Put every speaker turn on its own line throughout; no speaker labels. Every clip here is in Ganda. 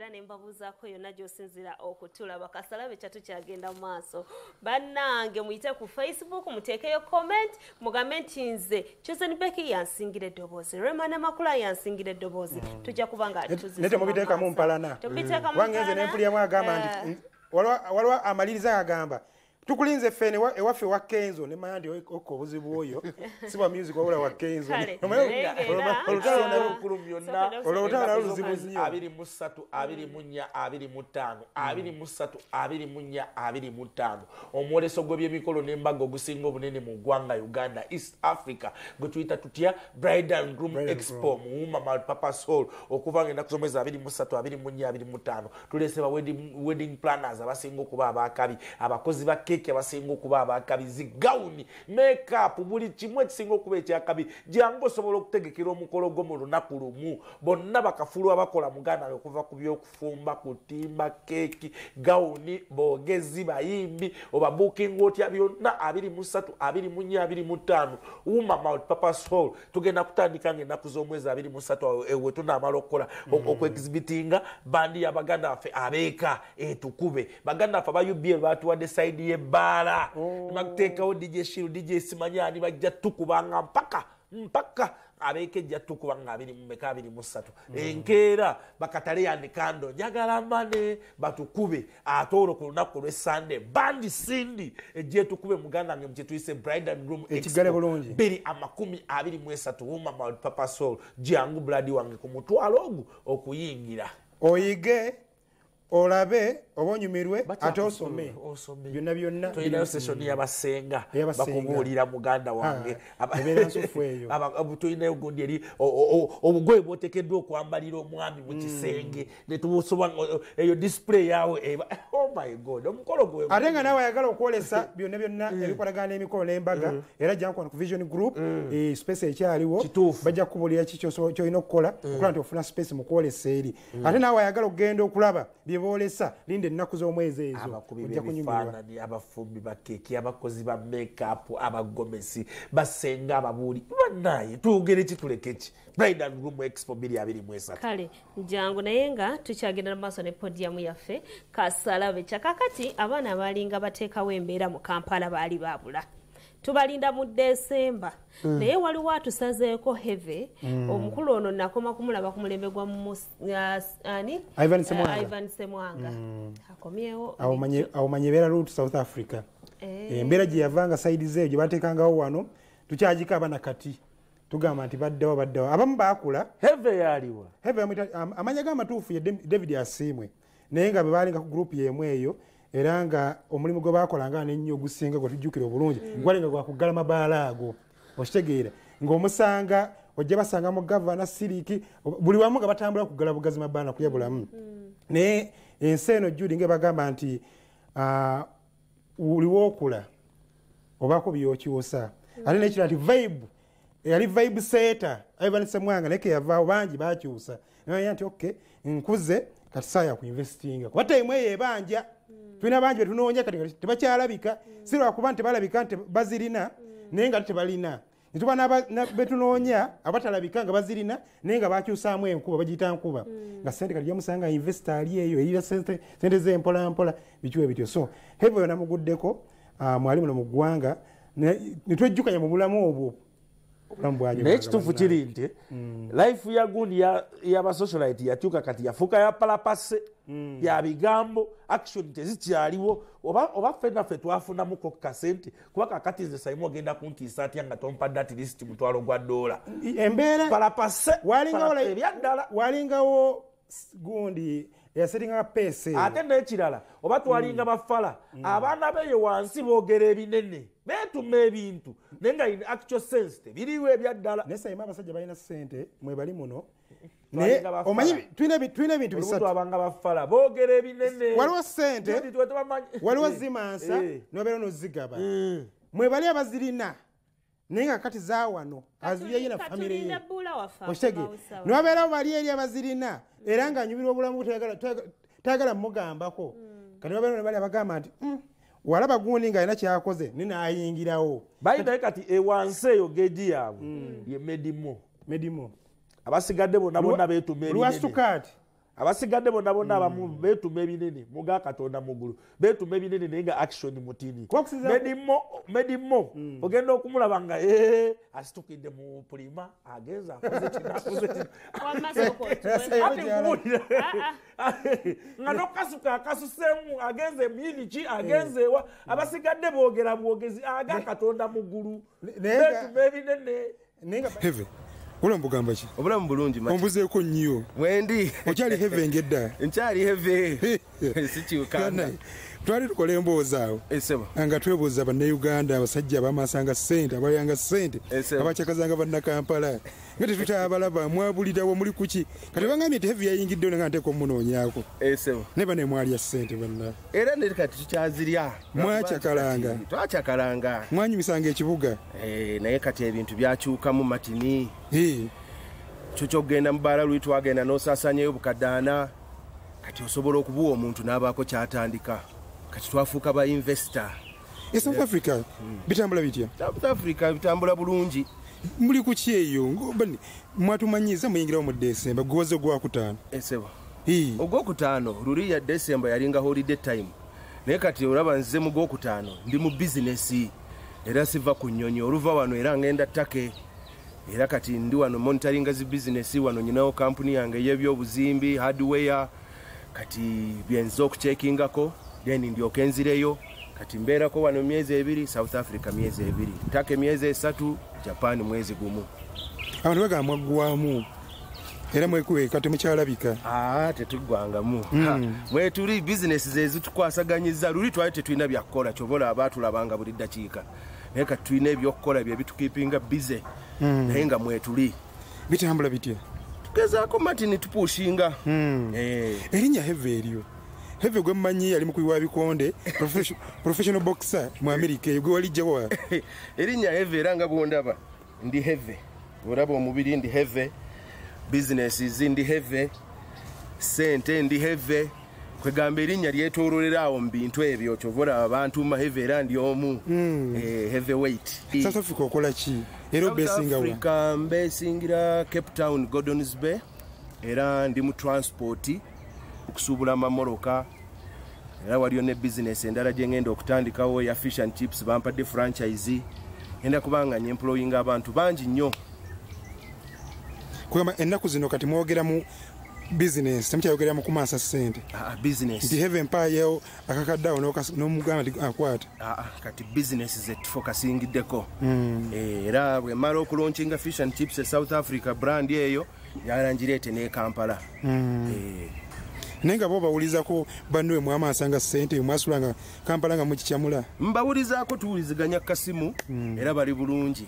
Nembabuzaako yonna gy'osinzira okutulaba kasalabe kyatu kyagenda mu maaso bannange muyite ku Facebook muteekeyo comment mugambe nti nze Chosen Becky yansingira eddoboozi Remana Makula yansingira eddoboozi tujja kubanga tuzize
nete mubiteekamu mpalana wangenze nempulyamu agamba nti waliwo amaliriza agamba tukulinze fene ewaffe wa Kenzo ne mayandi okko obuzibu oyo siba music wabula wa Kenzo
olutalo n'olukulu byonna
olutalo n'oluzibu
23 24 25 23 24 25 omwoleso gw'ebyemikolo n'embaga ogusinga obunene mu ggwanga Uganda East Africa gwe tuyita tutya Bridal Groom Expo muwuma Malpurpose Hall okuva nga ennaku z'omwezi 23 24 25 tulese ba wedding planners abasinga okuba abakabi abakozi ba abasinga okuba abakabizi gawuni makeup buli kimu ekisinga okuba ekyakabi jangu osobola okutegekera omukolo gwo mu lunaku lumu bonna bakafulu abakola muganda okuva ku byokufumba kutimba keeki gawuni boogezi bayimbi oba booking otya byonna 23 24 25 Wuma Multipurpose Hall tugenda kutandika ng'ennaku z'omwezi 23 ewe tunaamala okukola okwekizibitinga bandi y'abaganda baffe abeeka etukube baganda baffe aba UBL batuwadde side ye bala makuteekawo DJ Shiru DJ Simanyani bajja tukubanga mpaka abeke jja tukubanga 23 enkeera bakatale yandikando njagala mane batukube atoro ku lunaku lwe Sunday bandi sindi ejje tukube muganda nge mche tuyise Bridal Groom
ekigale bulungi
223 Wuma Multipurpose Hall jangu bloody wange ku mutwalo ogu okuyingira
oyige olabe obonyumirwe ate osome byonna
tuyina session y'abasenga bakubuulira muganda wange tuyina ogundi eri obugoye bwotekeddwa okwambalira omwami mu kisenge netubusoba eyo display yawe oh my god omukolo gwe
ate nga nawe ayagala okwolesa byonna ebikolagana n'emikolo n'embaga era jangu ku Vision Group space ekyaliwo bajja kukubuulira kiki kyolina okukola okukola nti ofuna space mu kwolesa eri ate nawe ayagala okugenda okulaba bolesa linde ennaku z'omwezi ezo ojja kunyumirwa
abafumbi bakeki abakozi ba makeup abagomesi basenga ababuuli bannaye tuogere kitulekeki Bridal Groom Expo 2023
kale njangu naye nga tukyagenda mu maaso ne podium yaffe kasalabe kyakakati abaana balinga bateekawo embeera mu Kampala baali babula tubalinda mu Desemba naye waliwo atusazeeko heve omukulu ono nakoma kumulaba ku mulembe gwa Ivan Semwanga akomyewo
awo manye beera route South Africa embeera gye yavanga side zeeyo gye bateekangawo wano tukyagika abana kati tugamba nti baddewo abamu baakula
heve yaliwa
heve amanya g'amatuufu ye David Asiimwe naye nga bwe baalinga ku group y'emu eyo era nga omulimu gwe baakolanga n'ennyo ogusinga gwe tujjukira obulungi gwalinga gwa kuggala mabaala ago okitegeera ng'omusanga ojja basanga mu gavana siriki buli wamu nga batambula kuggala bugazi mabaala kulya bulamu naye ensi eno Judy nga bagamba nti uliwookula obaako byokyusa ate nekira nti vibe yali vibe seeta Ivan Semwanga naye keyavaawo bangi baakyusa naye nti okay nkuze kati saaya ku investinga kuba time eyo ebanja tulina bangi betunoonya kati tebakyalabika si lwakuba nti tebalabika nti bazirina naye nga tebalina nituba betunoonya abatalabika nga bazirina naye nga bakyusaamu enkuba bagiyita nkuba nga sente kati gyamusanga investor ali eyo erira sente z'empolampola bikiwe bityo so hebo yona muguddeko mwali muno mu ggwanga netwejjukanya mu bulamu obwo
naye ekituufu kiri nti life ya gundi y'abasocialite yakyuka kati yafuuka ya palapase ya bigambo action tezikyaliwo oba ffenaffe twafunamuko kasente kuba kakati nze Saimu ogenda kuntiisa atya nga tompadde at least mutwalo gwa $.
Embeera
palapase ebyaddala
walingawo gundi yasetinga pese
ate n'ekirala oba twalinga bafala abaana beeyo wansi boogera ebinene beetuma ebintu naye nga in actual sense tebiriwo ebyaddala
naye Saimu abasajja balina ssente mwe bali muno naye omanyi tulina ebintu bisatu
abanga bafala boogera ebinene
waliwo ssente waliwo zimansa nobeera nozigaba mwe bali abazirina naye nga kati zaawano aziriyina famire ye okitege nobeerawo bali eri abazirina era nga anyumirwa obulamu tayagala mugambako kati nobeera ne bali abagamba nti walaba gundi nga alina kyakoze ninaayingirawo
balinaye kati ewansi eyo geji yaabwe ye medimo
medimo
abasigadde bonna beetuma
lwasukaati
abasigadde bonna bonna abamu beetuma ebinene muga katonda muggulu beetuma ebinene naye nga action mutini medimo ogenda okumulaba nga asitukidde mu pulima agenza nga nokasuka akasuseemu agenze emyiniki agenze ewa abasigadde boogera bwogezi aga katonda muggulu beetuma ebinene
Heve Obulamu bugamba ki?
Obulamu bulungi mati.
Ombuzeeko nnyo.
Wendi.
Okyali heve ngedda.
Nkyali heve. Sikyukana.
Twali tukola emboozi awo.
Eseba.
Nga twebuuza bannayuganda abasajja abamasanga ssente abayanga ssente abakyakazanga bannakampala nga tetutabalaba mwabulirawo muli kuki kati bangambye nti hevi yayingiddewo nga nteeka omunoonyaako
eseba
ne bane mwalya ssente banna
era ne kati tukyazirya
mwakyakalanga
twakyakalanga
mwanyumisanga ekibuga
naye kati ebintu byakyukamu matini kyo kyokgenda mu bbaala luli twagenda n'osaasanyayo bukaddaana kati osobola okubuwa omuntu n'abaako kyatandika kati twafuuka ba investor
South Africa bitambula bitya?
South Africa bitambula bulungi.
Muli kuki eyo mwatumanyiza muyingirawo mu December gwoze gwakutaano
esebo ogwokutaano luli ya December yalinga holiday time naye kati olaba nze mu gwokutaano ndi mu business era siva ku nnyonyi oluva wano era ngenda ttake era kati ndi wano monitoringa zi business wano nyinawo kampuni yange y'ebyobuzimbi hardware kati byenza okuchekingako then ndyoke nzireyo kati mbeerako wano myezi 2 South Africa myezi 2 ttake myezi 3 Japan mwezi gumu
abantu bagamba mwaggwamu era mwekuwe kati mukyalabika
tetugwangamu mwe tuli business zezitukwasaganyizza luli twali tetulina byakukola kyobola abaatulabanga buli ddakiika naye kati tulina ebyokukola bye bitukipinga bize naye nga mwe tuli
bitambula bitya
tugezaako matini tupushinga
erinnya heve eryo heve gwe mmanyi yali mukubi wa bikonde professional boxer mu America gwe walijjawa
erinnya heve era nga bwondaba ndi heve olaba omubiri ndi heve businesses ndi heve sente ndi heve kwegamba erinnya lyetoololerawo mu bintu ebyo kyovola abantu ma heve era ndi omu heavyweight.
South Africa okola ki era obesinga wa?
Africa mbesingira Cape Town Gordons Bay era ndi mu transport okusuubula amamoroka era waliyo ne business endala gye ngenda okutandikawo ya fish and chips bampadde franchise enda kubanga nye employing abantu bangi nnyo
kwema ennaku zino kati mwogera mu business temukyayogera mu kumaasa ssente
business
nti have empire akakaddawo n'omugamba nti akwata
kati business ze tufokasingiddeko era bwe mala okulaunchinga fish and chips e South Africa brand eyo yalangireete ne Kampala
naye nga bo bawulizako banniwe mwamaasanga ssente mwasulanga Kampala nga mukikyamula
mbawulizaako tuwuliziganya kasimu era bali bulungi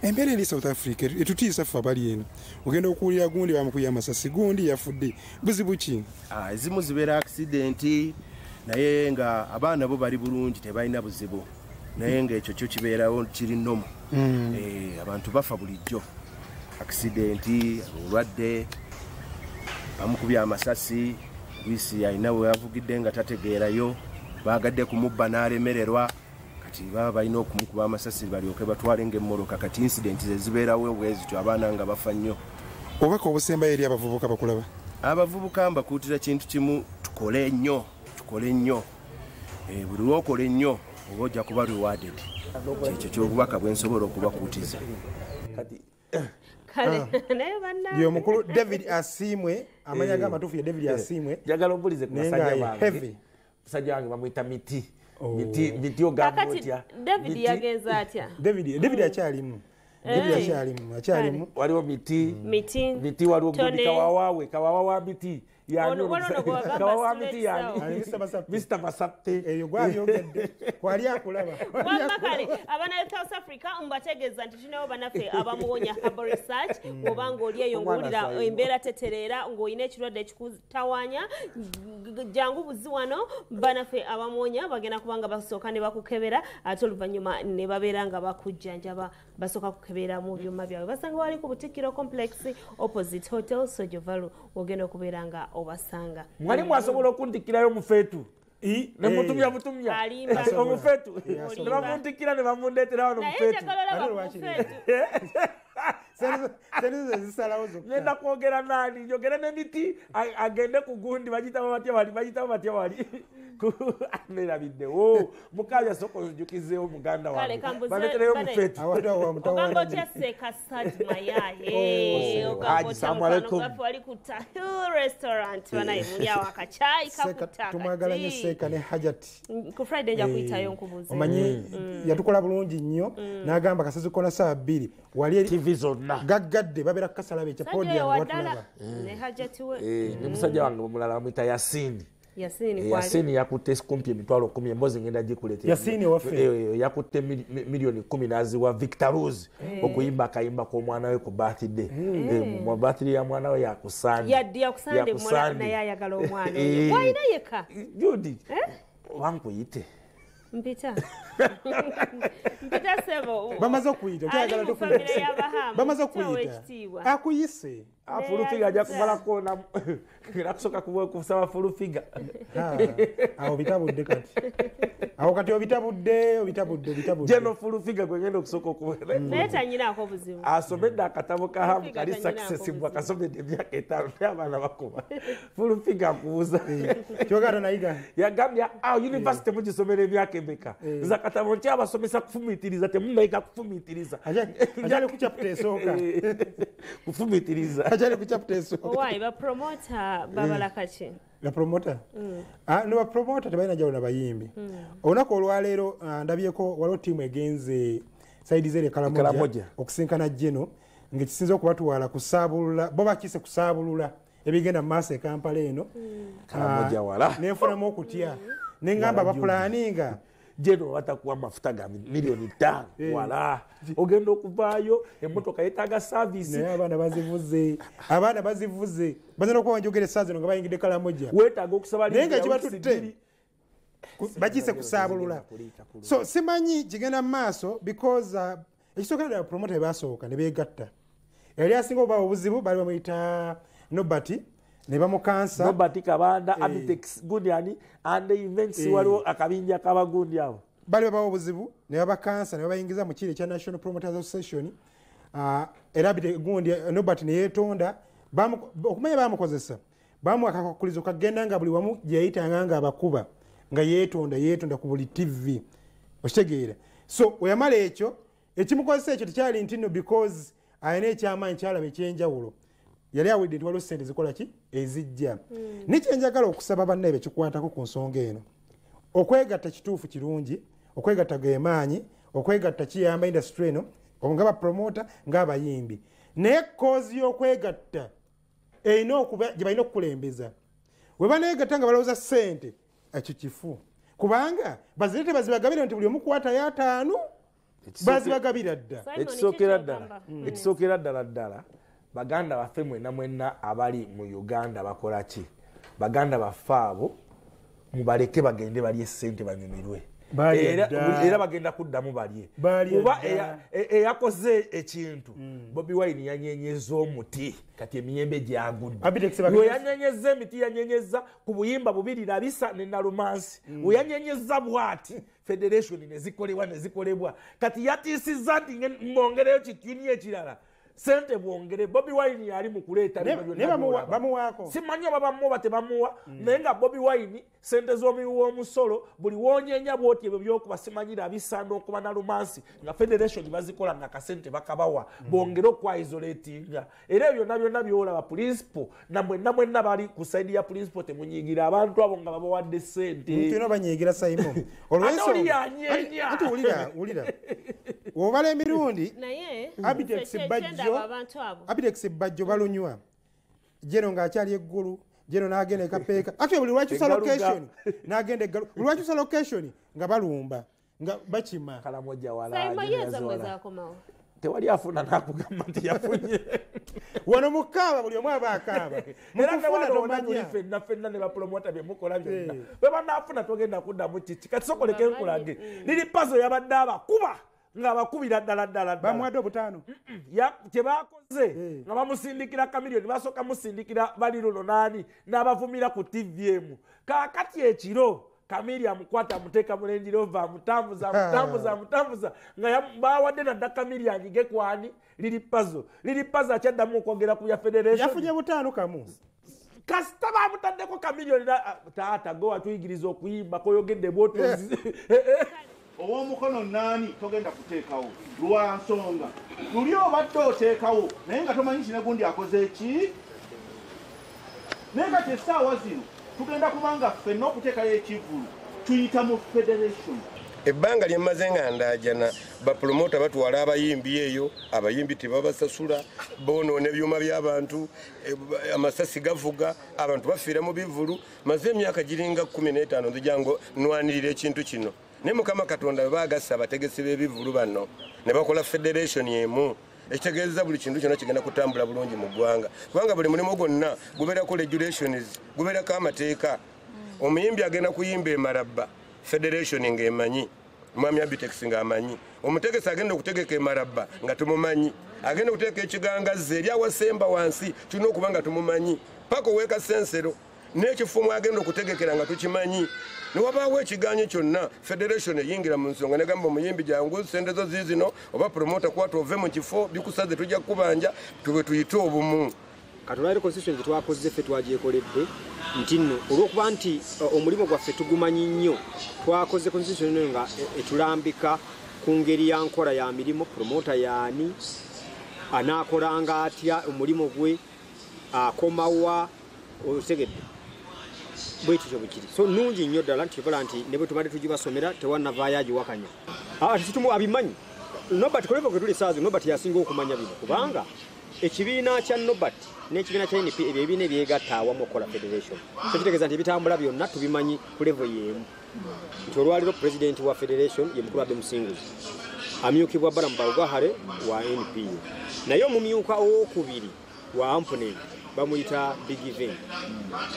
embeera eri South Africa etutiisa ffe abali eno ogenda okuwulira gundi bamukuya amasasi gundi yafudde buzibu ki
ezimu zibeera accidenti naye nga abaana bo bali bulungi tebalina buzibu naye ngaekyo kyo kibeerawo kiri nnomu abantu bafa bulijjo accidenti obulwadde bamukubya amasasi wisi alina we yavugidde nga tategeerayo baagadde kumubba n'alemererwa kati baba balina okumukuba amasasi balyoke batwale ng'emmoloka kati incidenti ze zibeerawo bwezityo abaana nga bafa nnyo
obaka obusembayo eri abavubuka bakulaba
abavubuka mbakuutira kintu kimu tukole nnyo buli lwokola ennyo oba ojja kuba rewarded kyekyo kyobubaka bwe nsobola okubakuutiza
yomukulu David Asimwe amanya g'amatuufu ya David Asimwe
njagala obulize ku basajja bange musajja wange bamuyita miti ogamba otya
David yagenza atya
David akyalimu akyalimu
waliwo miti waliwo gundi kawawa wa miti kawawa miti yani Mr. Masatte
eyo gwabyogedde kwali akulaba
wamakale abana South Africa mbategeeza nti tunawo banaffe abamuwonya herbal research obanga oli eyo ng'owulira embeera tetereera ng'olina ekirwadde ekikutawaanya jangu buzi wano banaffe abamuwonya bagenda kubanga basooka ne bakukebera ate oluvannyuma ne babeera nga bakujjanjaba basooka kukebera mu byuma byabwe basanga wali ku Butikiro complex opposite hotel Sojovalu ogenda okubeera nga obasanga
mwali mwasobola okundikirayo mufeetu ne mutumya omufeetu ne bamuntikira ne bamundeetera wano mufeetu
sente zisalawo zokka
ngenda kwogera nani njogera n'emiti agende ku gundi bagitabo batya wali nerabiddewo mukabya soko njukizeewo muganda wange baletereyo mufeti
ogamba otya seeka Sadma yaye ogamba otya mukwano gwaffe wali ku Tahil restaurant banaye muli awo akacaayi kakuta
tumwagala nnyo seeka ne hajati
ku Friday nja kuyitayo nkubuuze
omanyi yatukola bulungi nnyo n'agamba kasazi kola saa 2 wali
TV zonna
gaggadde babeera kukasalabe ekya podium watulaba
ne hajati we
ne musajja wange omulala bamwita Yasini
Yasini
yakutte kumpi emitwalo 10 emboozi ngenda gikuleeta
Yasini waffe
yakutte milioni 10 n'aziwa Victor Rose okuyimba akayimba k'omwana we ku birthday mu birthday ya mwana we
yakusande naye ayagala omwana oyo wayina yeka
Judy wankuyite
mpita sebo
bamaze okuyita
kyagala tokuyita
bamaze okuyita akuyise
fulufiga ajja kumalako nakusoka kusaba fulufiga
awo bitabudde kati obitabudde
jeno fulufiga gwegenda okusooka okuwera
naye tanyinaako buzibu
asomedde akatabo kahamu kali successive akasomedde emyaka 5 n'abaana bakuba fulufiga akubuuza
kyogata nayiga
yagambye university mugisomera emyaka emeka nza katabo nti abasomesa kufumiitiriza temunayiga kufumiitiriza
ajali ku chapter esooka
kufumiitiriza
ajali ku chapter esooka
owaayi bapromota babalaka ki
bapromota ne bapromota tebalina jawulo nabayimbi olunaku olwaleero ndabyeko waliwo ttiimu egenze saidi zere Kalamoja okusinkana Jeno ng'ekisinza okubatwala kusaabulula bo bakise kusaabulula ebigenda mu maaso e Kampala eno nenfunamu okutya neŋŋamba bapulaninga
Jeno watakuwa mafuta ga milioni 5 wala ogenda okuvaayo emmotoka yeetaaga service
naye abaana bazivuze bazina okuba njogera essaazi eno nga bayingidde Kalamoja
weetaaga okusaba
naye nga kibatutte bakise kusaabulula so simanyi kigenda mu maaso because ekisooka ddala promota ebasooka ne beegatta yali asinga oba obuzibu bali bamuyita Nobati ne bamukansa
Nobati Kabanda Abitex Gudiani and events waliwo akabinja kabagundi abo
bali babawo obuzibu ne babakansa ne babayingiza mu kiri ekya National Promoters Association era Abitex Gundi Nobati ne yeetonda okumanya bamukozesa bamuwa akakulizo kagenda nga buli wamu gyeyayitanga nga abakuba nga yeetonda ku buli TV okitegeera so oyamala ekyo ekimukozesa ekyo tekyali ntino because ayina ekyamaanyi kyalaba ekyenjawulo yali awulidde nti waliwo ssente zikola ki ezijja nekyenjagala okusaba bannaye bekikwatako ku nsonga eno okwegatta kituufu kirungi okwegatta ge maanyi okwegatta kiyamba industry eno nga bapromota ng'abayimbi naye koozi y'okwegatta erina okuba gye balina okukulembeza we baneegatta nga balowooza ssente ekyo kifu kubanga bazirete bazibagabire nti buli omukwatayo 5 bazibagabira dda
ekisookera ddala baganda baffe mwenna abali mu Uganda bakola ki baganda baffe abo mubaleke bagende balye ssente banyumirwe era bagenda kuddamu balye kuba eyakoze ekintu Bobi Wine yanyenyeza omuti kati emiyembe gyagudde weyanyenyeza emiti yanyenyeza ku buyimba 2 ne Nalumansi weyanyenyeza bwati federation nezikolebwa kati yatiisizza nti mwongereyo kitini ekirala sente bwongere Bobi Wine yali mu kuleeta
bamuwaako
simanyi oba bamuwa tebamuwa naye nga Bobi Wine sente z'omuwiwa omusolo buli wonyenya bwoti ebyo byokuba simanyira bisanda okuba Nalumansi nga federation bazikola nga kasente bakabawa bongere okwaisolatinga era ebyo byonna byolaba principal mwenna bali ku side ya principal temunyigira abantu abo nga babawadde sente
ntino banyigira Simon
ati
ulira wobala emirundi
naye
Abitex bajjo balunywa Jeno ng'akyali eggulu Jeno n'agenda ekapeeka ate buli lwakyusa location n'agenda eggalu buli lwakyusa location nga balumba nga bakima
Kalamoja
wala
tewali afuna nakugamba nti yafunye
wano mukaaba buli omu aba akaaba mukufuna tomanya
fenna ne bapromota byemukola byonna bwe banaafuna togenda kuddamu kiki kati sokoleke nkulage liri pazo yabadde abakuba ng'abakubira ddala
bamuwadde obutaano
kyebakoze nga bamusindikira kamiliyoni basooka musindikira bali luno naani n'abavumira ku TVM kaakati ekiro Kamili amukwata amuteeka mu Range Rover amutambuza nga bawadde nadda Kamili anyige kwani liri puzzle akyaddamu okwogera ku ya Federation
yafunye butaano kamu
kasita bamutaddeko Kamili taata go atuyigiriza okuyimba koyogedde bwotozi
ow'omukono nani togenda kuteekawo lwa nsonga luli obadde oteekawo naye nga tomanyi kinegundi akoze ki naye nga kyessaawa zino tugenda kubanga ffenna okuteekayo ekivulu tuyita mu federation
ebbanga lyemmaze nga ndaajana bapromota batwala abayimbi eyo abayimbi tebabasasula bonoona ebyuma by'abantu amasasi gavuga abantu bafiira mu bivulu maze emyaka giringa 15 nzija ngo nwanirira ekintu kino naye mukama katonda baagasa abategesi b'ebivulu bano ne bakola federation emu ekitegeeza buli kintu kyonna kigenda kutambula bulungi mu ggwanga kubanga buli mulimu gwonna gubeerako regulations gubeerako amateeka omuyimbi agenda kuyimba emarabba federation ng'emanyi mwami abitex ng'amanyi omutegesi agenda okutegeka emarabba nga tumumanyi agenda okuteeka ekigangazi eri awasemba wansi tulina okuba nga tumumanyi paka oweeka sensero n'ekifumu agenda okutegekera nga tukimanyi niwabaawo ekiganyo kyonna federation eyingira mu nsonga negamba omuyimbi jangu sente zo ziizino oba promota kwata ove mu kifo bikusaze tujja kukubanja tube tuyite obumu
katulaire constitution gitwakoze ffe twagyekoledde nti nno olw'okuba nti omulimu gwaffe tugumanyi nnyo twakoze constitution eyo nga etulambika ku ngeri ya nkola ya mirimu promota yaani anaakolanga atya omulimu gwe akomawa otegedde bwekityo bwekiri so nungi nnyo ddala nti kola nti ne bwe tubadde tugibasomera tewanavaayo agiwakanya kitumu abimanyi Nobert koleva kwe tuli saazi Nobert yasinga okumanya bino kubanga ekibiina kya Nobert n'ekibiina kya NP ebyo ebiina ebyegatta awamu okola federation so kitegeeza nti ebitambula byonna tubimanyi ku level y'emu nti olwaliro president wa federation ye mukulu Abdul Musinguzi amyukibwa Balamu Balugahare wa NP naye omumyuka owokubiri wa Amponent bamuyita Big Event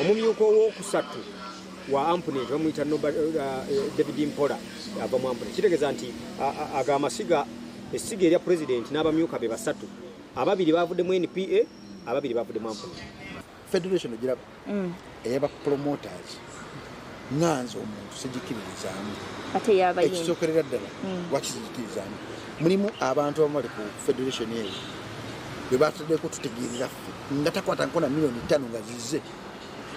omumyuka owokusatu wa Amponent bamuyita David Mpola ava mu Amponent kitegeeza nti agamasiga esiga erya president n'abamyuka be basatu ababiri bavudde mu NPA ababiri bavudde mu Amponent
federation ogira eyaba promoters nganzo omuntu sijikiririzaamu
ate yabayimbi
ekisokerera ddala wakizikiririzaamu mulimu abantu abamali ku federation eyo bwe bataddeko tutegeerera ffe nga takwata nkona milioni 5 nga zize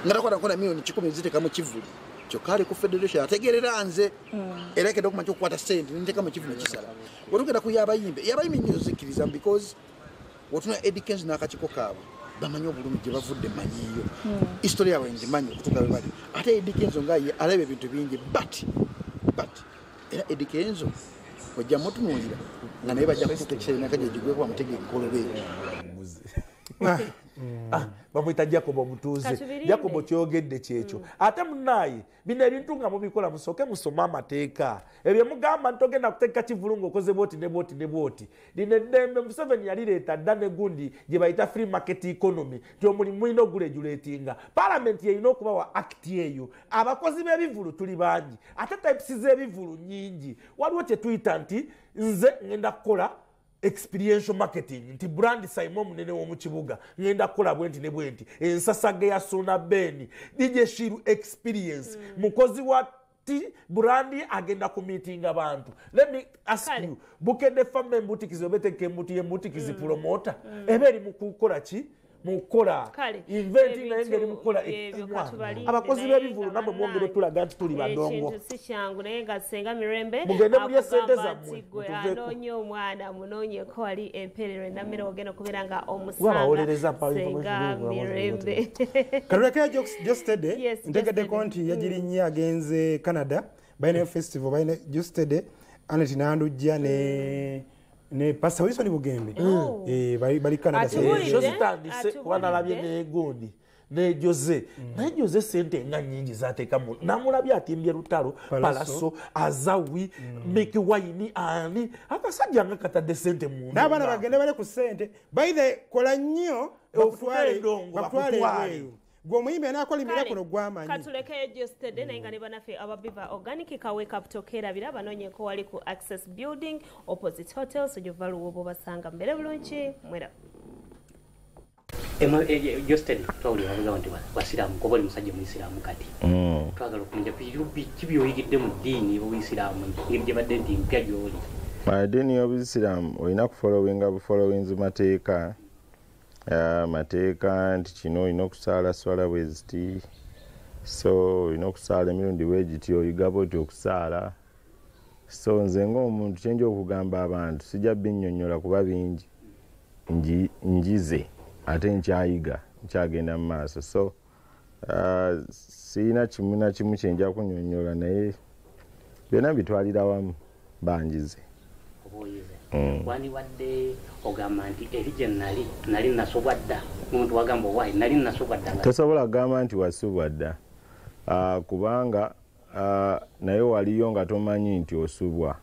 nga takwata nkona milioni 10 ziteeka mu kivulu kyokka ali ku federation ategeerera nze era kedde okumanya okukwata sente niteeka mu kivulu nekisala wetugenda ku yabayimbi nyo zikkirizamu because wotuna edikens n'akakiiko kaabwe bamanyi obulumi gye bavudde manyiyo history yaabwe ngimanyi okutuuka bwe bali ate edikenzo nga ye alaba ebintu bingi but era edikenzo ojja mutunuulira nga naye bajja kutuuka ekiseera nakaje gigweko bamutegeka nkolobeeru
bamwita Jacob omutuuze Jacob kyogedde kyekyo ate munaaye bino ebintu nga mubikola musooke musoma amateeka ebyo mugamba ntogenda kuteeka kivulungu okoze bwoti ne bwoti lino eddembe Museveni yalireeta dda negundi gye bayita free market economy nti omulimu mulina oguregulatinga parliament yeyina okubawa act eyo abakozi b'ebivulu tuli bangi ate types z'ebivulu nyingi waliwo kye tuyita nti nze ngenda kukola experiential marketing nti brand Simon munene wo mu kibuga ngenda kukola bwenti ne bwenti ensasage ya Suna Beni DJ Shiru experience mukozi wa brand agenda ku meeting abantu let me ask you Bukedde family boutiques obeteke boutiques promoter eberi mu kukola ki mukola inventing na engeri mukola abakozi b'ebivulu nabo mwongere tulaga nti tuli badongo
si kyangu naye nga senga mirembe
mugende mulye sente zammwe
anoonye omwana munoonyeko wali emperero namere ogenda okubeera nga omusanga senga mirembe
kaluleka Bukedde ntegeddeko nti yagirinnya agenze Canada balina festival balina Bukedde Anet Nandujja ne Pastor Wilson Bugembe bali Canada
zitandise kuba nalabye negundi ne Jose naye Jose sente nga nyingi zateekamu namulabye atimbye lutalo Palaso Azawi Meki Waini ani akasajja nga katadde sente mu
n'abaana bagende bale ku sente bayide kola nnyo
okutwale
gw'omuyimbi anaakolimira kuno gw'amanyi
katulekeye Bukedde naye nga ne banaffe ababiva organic kaweka butokeerabira banoonyeko wali ku Access Building opposite Hotel Sojova Luwobo basanga mbere bulungi mwera
Justin twawuli wabuga nti wasiraamu kuba oli musajja muisiraamu kati twagala okumanya ki byoyigidde mu ddiini y'obuisiraamu ngeri gye badde nti mpya gy'oli.
Eddiini y'obuisiraamu olina kufolowinga bufolowinzi mateeka nti kino olina okusaala swala bwe ziti, so olina okusaala emirundi bwe giti oyiga bwoti okusaala. So nze ng'omuntu kyenja okugamba abantu sijja binnyonnyola kuba bingi njize ate nkyayiga nkyagenda mu maaso, so sirina kimu na kimu kyenja kunnyonnyola naye byonna bitwalira wamu banjize.
Wandiwadde ogamba nti eri gye nali nasobwa dda, omuntu wagamba owaayi nali nasobwa dda.
Tosobola kugamba nti wasubwa dda kubanga naye waliyo nga tomanyi nti osubwa,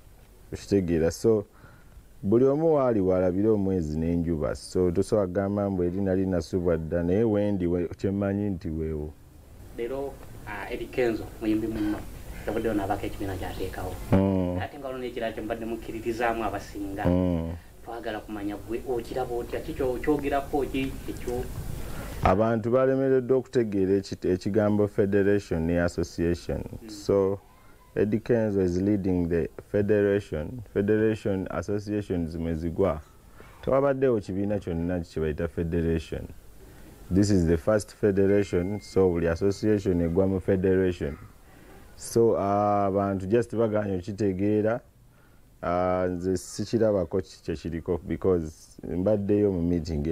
okitegeera. So buli omu waali walabira omwezi n'enjuba, so tosobola kugamba mbu eri nali nasubwa dda naye wendi kyemmanyi nti weewo.
Leero eri Kenzo muyimbi munno yabaddewo n'abaako ekibiina kyateekawo ate nga olwo n'ekirala kyembadde mukkiririzaamu abasinga twagala kumanya gwe okiraba otya kikyogerako ki ekyo.
Abantu balemereddwa okutegeera ekigambo federation ne association. So Eddie Kenzo is leading the federation associations mezigwa. Tewabaddewo kibiina kyonna kye bayita federation. This is the first federation, so buli association egwa mu federation. So abantu just baganya okitegeera nze sikirabako kye kiriko because mbaddeyo mu meeting